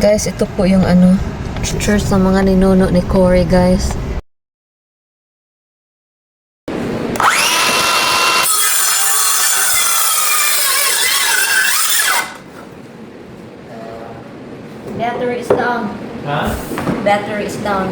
Guys, ito po yung church ng mga ninuno ni Cory, guys. Battery is down. Huh? Battery is down.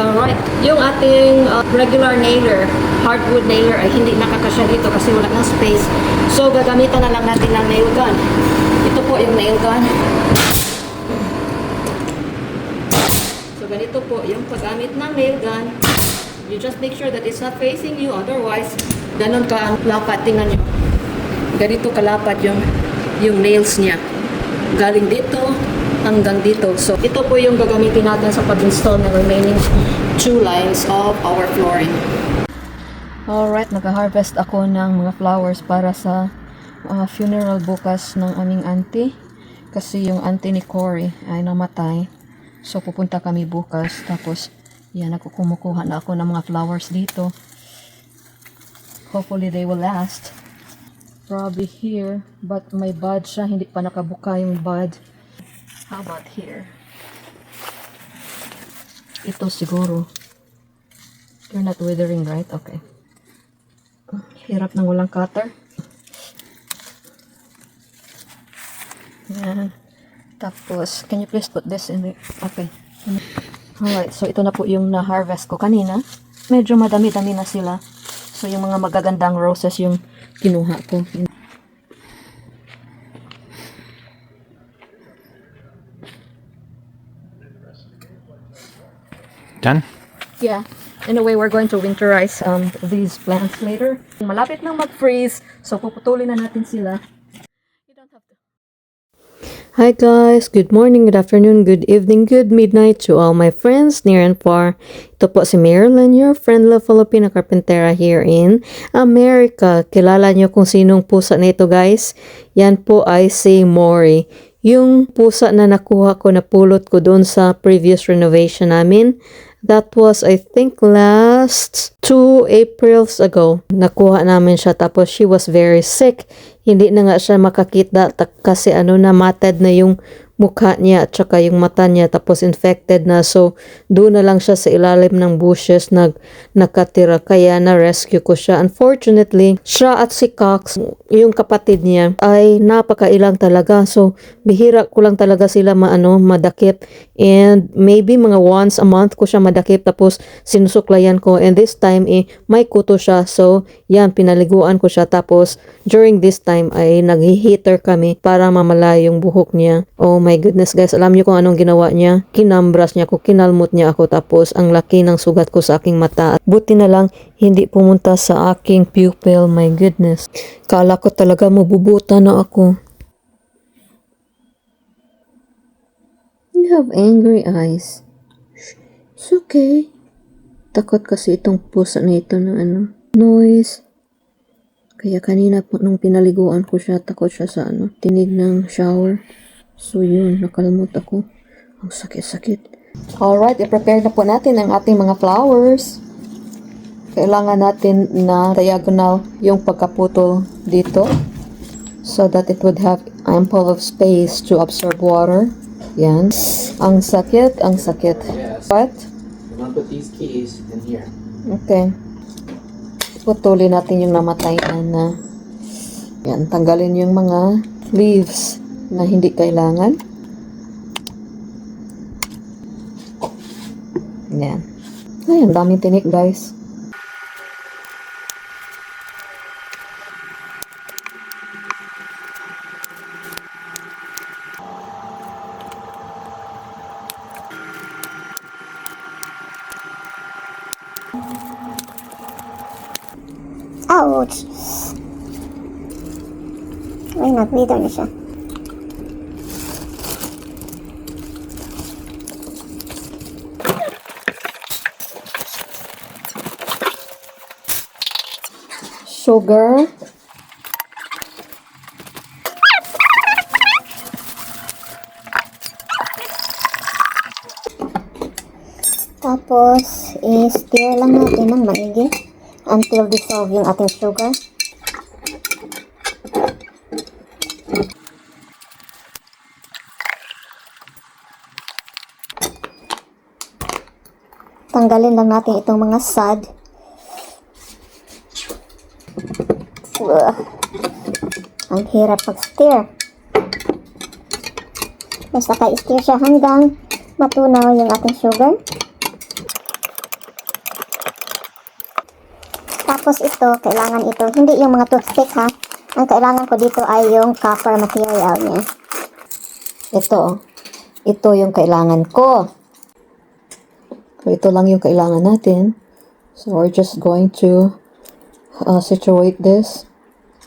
Alright, yung ating regular nailer, hardwood nailer ay hindi nakakasya dito kasi wala ng space. So, gagamitan na lang natin ng nail gun. Ito po yung nail gun. So, ganito po yung paggamit ng nail gun. You just make sure that it's not facing you, otherwise, ganun ka ang lapat. Tingnan nyo. Ganito kalapat yung nails niya. Galing dito hanggang dito. So, ito po yung gagamitin natin sa pag-install ng remaining 2 lines of our flooring. Alright, nag-harvest ako ng mga flowers para sa funeral bukas ng aming auntie. Kasi yung auntie ni Cory ay namatay. So, pupunta kami bukas. Tapos, yan, kumukuha na ako ng mga flowers dito. Hopefully, they will last. Probably here. But may bud siya. Hindi pa nakabuka yung bud. How about here? Ito siguro. You're not withering, right? Okay. Hirap ng walang cutter. Yan. Tapos, can you please put this in there? Okay. Alright, so ito na po yung na-harvest ko kanina. Medyo madami-dami na sila. So, yung mga magagandang roses yung kinuha ko. Done? Yeah. Anyway, we're going to winterize these plants later. Malapit nang mag-freeze, so puputulin na natin sila. You don't have to. Hi guys, good morning, good afternoon, good evening, good midnight to all my friends near and far. Ito po si Marilyn, your friendly Filipina carpentera here in America. Kilala niyo kung sinong pusa nito, guys? Yan po ay si Mori. Yung pusa na nakuha ko, napulot ko doon sa previous renovation namin. That was, I think, last 2 Aprils ago. Nakuha namin siya, tapos she was very sick. Hindi na nga siya makakita kasi matted na yung mukha niya at saka yung mata niya, tapos infected na. So, doon na lang siya sa ilalim ng bushes nakatira. Kaya na-rescue ko siya. Unfortunately, siya at si Cox, yung kapatid niya, ay napakailang talaga. So, bihira ko lang talaga sila madakip. And maybe mga once a month ko siya madakip, tapos sinusuklayan ko. And this time, may kuto siya. So, yan, pinaliguan ko siya. Tapos, during this time, ay nag-heater kami para mamala yung buhok niya. Oh my goodness, guys. Alam niyo kung anong ginawa niya? Kinambras niya ako, kinalmot niya ako. Tapos, ang laki ng sugat ko sa aking mata. Buti na lang, hindi pumunta sa aking pupil. My goodness. Kala ko talaga mabubuta na ako. You have angry eyes. It's okay. Takot kasi itong pusa na ito ng noise. Kaya kanina po nung pinaliguan ko siya, takot siya sa tinig ng shower. So yun, nakalmot ako. Ang sakit-sakit. Alright, i-prepare na po natin ang ating mga flowers. Kailangan natin na diagonal yung pagkaputol dito. So that it would have ample of space to absorb water. Yan. Ang sakit, ang sakit. Yes. What? I'm gonna put these keys in here. Okay. Putulin natin yung namatay na. Yan, tanggalin yung mga leaves na hindi kailangan. Yan. Ay, ang daming tinik, guys. Ouch! Ay, nag-bleeder na siya. Sugar. Tapos, i-stir lang natin ng maigi until dissolve yung ating sugar. Tanggalin lang natin itong mga sad. Ang hirap pag-stir. Basta ka-stir siya hanggang matunaw yung ating sugar. Tapos ito, kailangan ito, hindi yung mga toothpick ha. Ang kailangan ko dito ay yung copper material niya. Ito yung kailangan ko. So, ito lang yung kailangan natin. So, we're just going to situate this.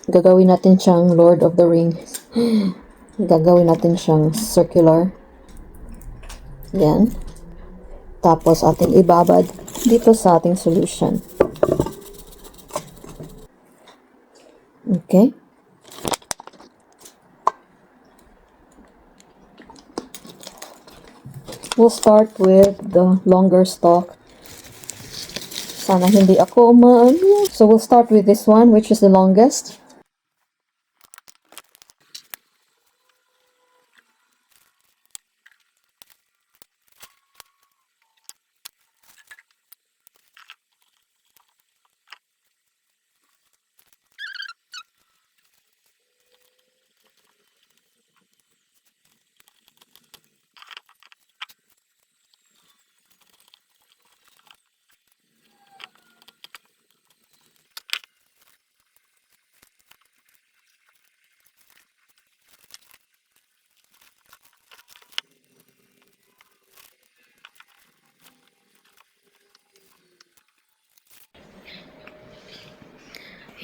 Gagawin natin siyang Lord of the Rings. Gagawin natin siyang circular. Yan. Tapos, ating ibabad dito sa ating solution. Okay. We'll start with the longer stalk. Sana hindi ako maano. So we'll start with this one, which is the longest.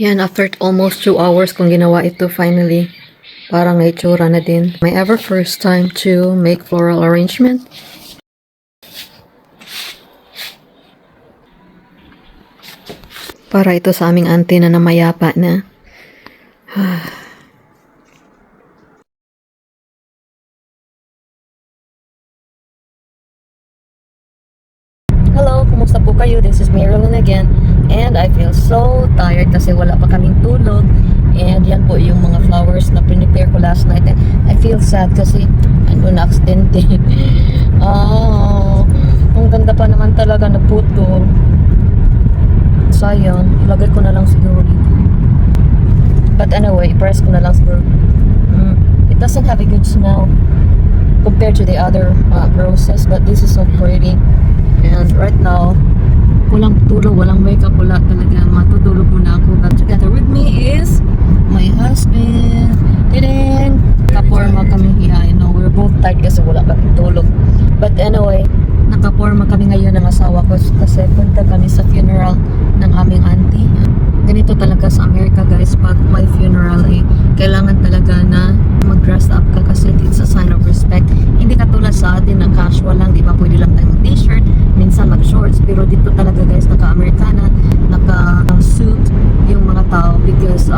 Yan, after almost 2 hours kung ginawa ito finally. Parang may itsura na din. My ever first time to make floral arrangement. Para ito sa aming auntie na namayapa na. Hello, kumusta po kayo? This is Marilyn again. And I feel so tired kasi wala pa kaming tulog. And yan po yung mga flowers na prepare ko last night. And I feel sad kasi na-aksidente. Ang ganda pa naman talaga na puto. Sayang, ilagay ko na lang siguro dito. But anyway, press ko na lang siguro. It doesn't have a good smell compared to the other roses, but this is so pretty. And right now, walang tulog, walang makeup, wala talaga. Matutulog muna ako. But together with me is my husband. Tidin! Nakaporma kami here. I know, we're both tired kasi wala kami tulog. But anyway, nakaporma kami ngayon ng asawa ko kasi punta kami sa funeral ng aming auntie. Ganito talaga sa Amerika guys, pag may funeral kailangan talaga na mag-dress up ka kasi it's a sign of respect. Hindi katulad sa atin na casual lang, di ba? Pwede lang tayo mag-t-shirt, minsan mag-shorts, pero dito talaga guys, naka-Americana, naka-suit yung mga tao because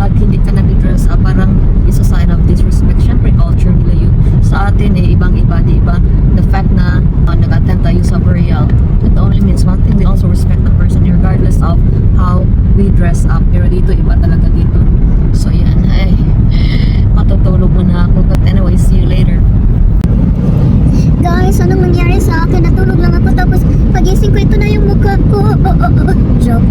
pag hindi ka nag-dress up, parang it's a sign of disrespect. Siyempre, culture nila yun. Sa atin, ibang-iba, di ba? The fact na nag-attend tayo sa burial, it only means one thing, we also respect the person regardless of how we dress up. Pero dito, iba talaga dito. So, yan. Ay, matutulog muna ako. But anyway, see you later. Guys, anong nangyari sa akin? Natulog lang ako tapos pagising ko ito na yung mukha ko. Joke.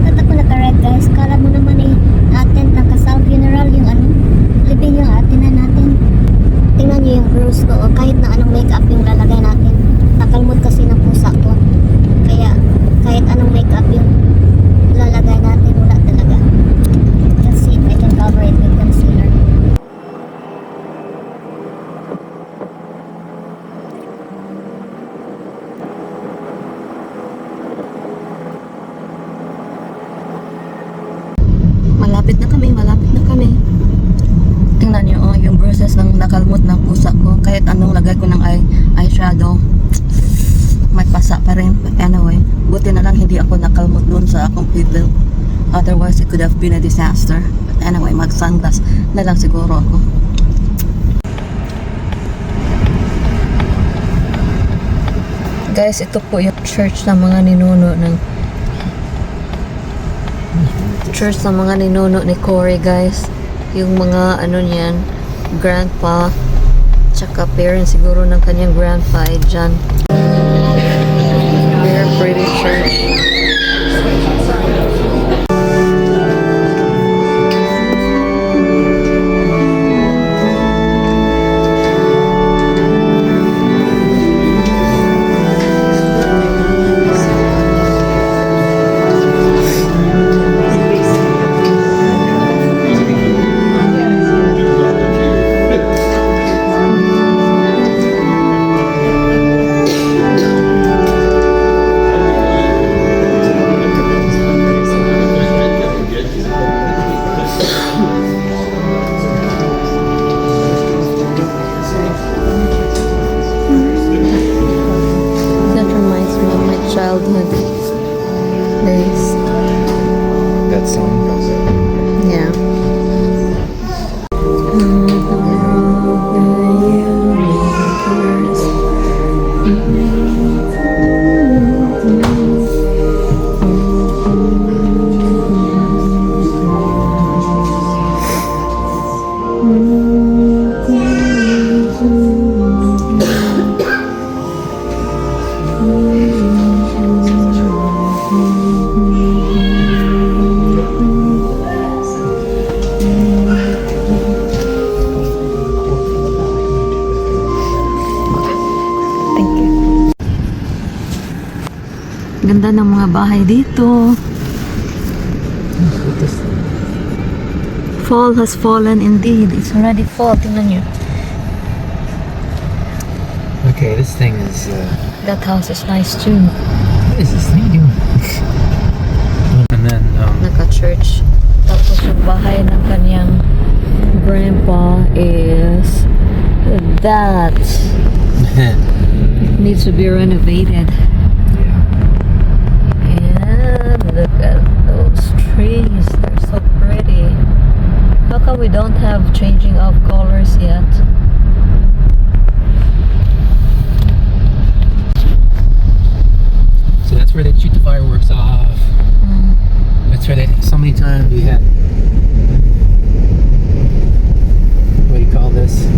Ba't ako naka-red guys? Kala mo naman attend ng kasal funeral yung living yung atinan natin. Tingnan niyo yung bruise ko. Kahit na anong makeup yung lalagay natin. Nakalmot kasi ng pusa ko. Kaya kahit anong makeup yung lalagay natin, wala talaga. Let's see if I can cover it with concealer. ako. Kahit anong lagay ko ng eyeshadow, may pasa pa rin. But anyway, buti na lang hindi ako nakalmot dun sa akong pupil. Otherwise, it could have been a disaster. But anyway, mag-sunglass na lang siguro ako. Guys, ito po yung church ng mga ninuno ni Cory, guys. Yung mga ano niyan, grandpa, tsaka parents siguro ng kanyang grandpa ay dyan. Very pretty church. That reminds me of my childhood days. That song. Yeah. Thank you. Ganda ng mga bahay dito. Fall has fallen indeed. It's already fall. Tingnan nyo. Okay, this thing is. That house is nice too. What is this thing doing? And then, Naka-church. Tapos yung bahay ng kanyang grandpa is that. It needs to be renovated. And look at those trees. They're so pretty. How come we don't have changing of colors yet? So that's where they shoot the fireworks off. That's where they. So many times we had. What do you call this? I'm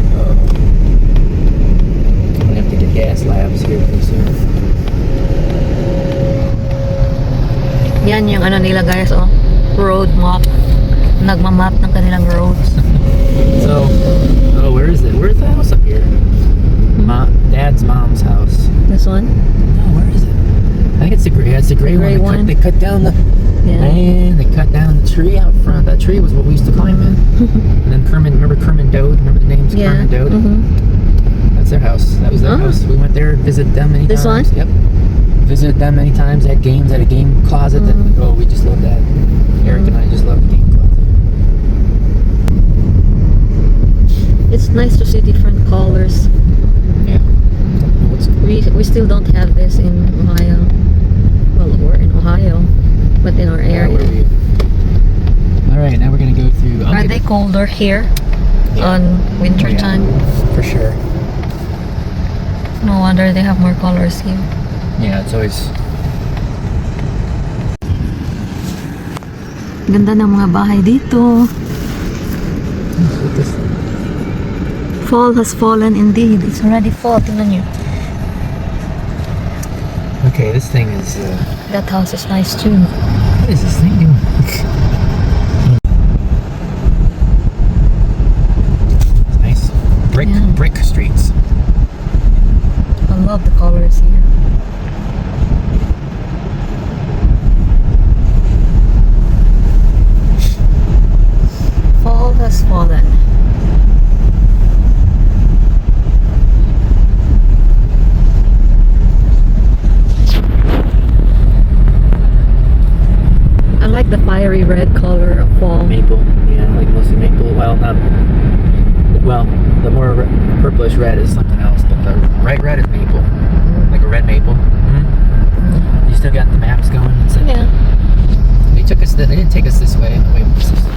gonna have to get gas labs here pretty soon. Yan yung ano nila guys, oh. Road map. Nagmamap ng kanilang roads. So, where is it? Where's the house up here? Dad's mom's house. This one? No, where is it? I think it's the gray. It's the gray, Gray one. one? They cut down the. Yeah. Man, they cut down the tree out front. That tree was what we used to climb in. And then remember Kerman Dode? Remember the name's Yeah. Kerman Dode? That's their house. That was their Oh. house. We went there, visited them many This times. one? Yep. Visited them many times. They had games at a game closet. That, we just loved that. Eric and I just loved the game closet. It's nice to see different colors. Yeah. We still don't have this in Ohio. Well, we're in Ohio, but in our area. All right, now we're gonna go through. Are they colder here on winter Yeah. time? For sure. No wonder they have more colors here. Yeah, it's always. Ganda ng mga bahay dito. Fall has fallen indeed. It's already fall. Tingnan nyo. Okay, this thing is. That house is nice too. What is this thing doing? Nice. Yeah. Brick streets. I love the colors here. Fall has fallen. I like the fiery red color of fall. Maple. Yeah, like mostly maple. Well, not. Well, The more purplish red is something else, but the bright red is maple, like a red maple. You still got the maps going. And stuff. Yeah. They didn't take us this way. The way we're supposed to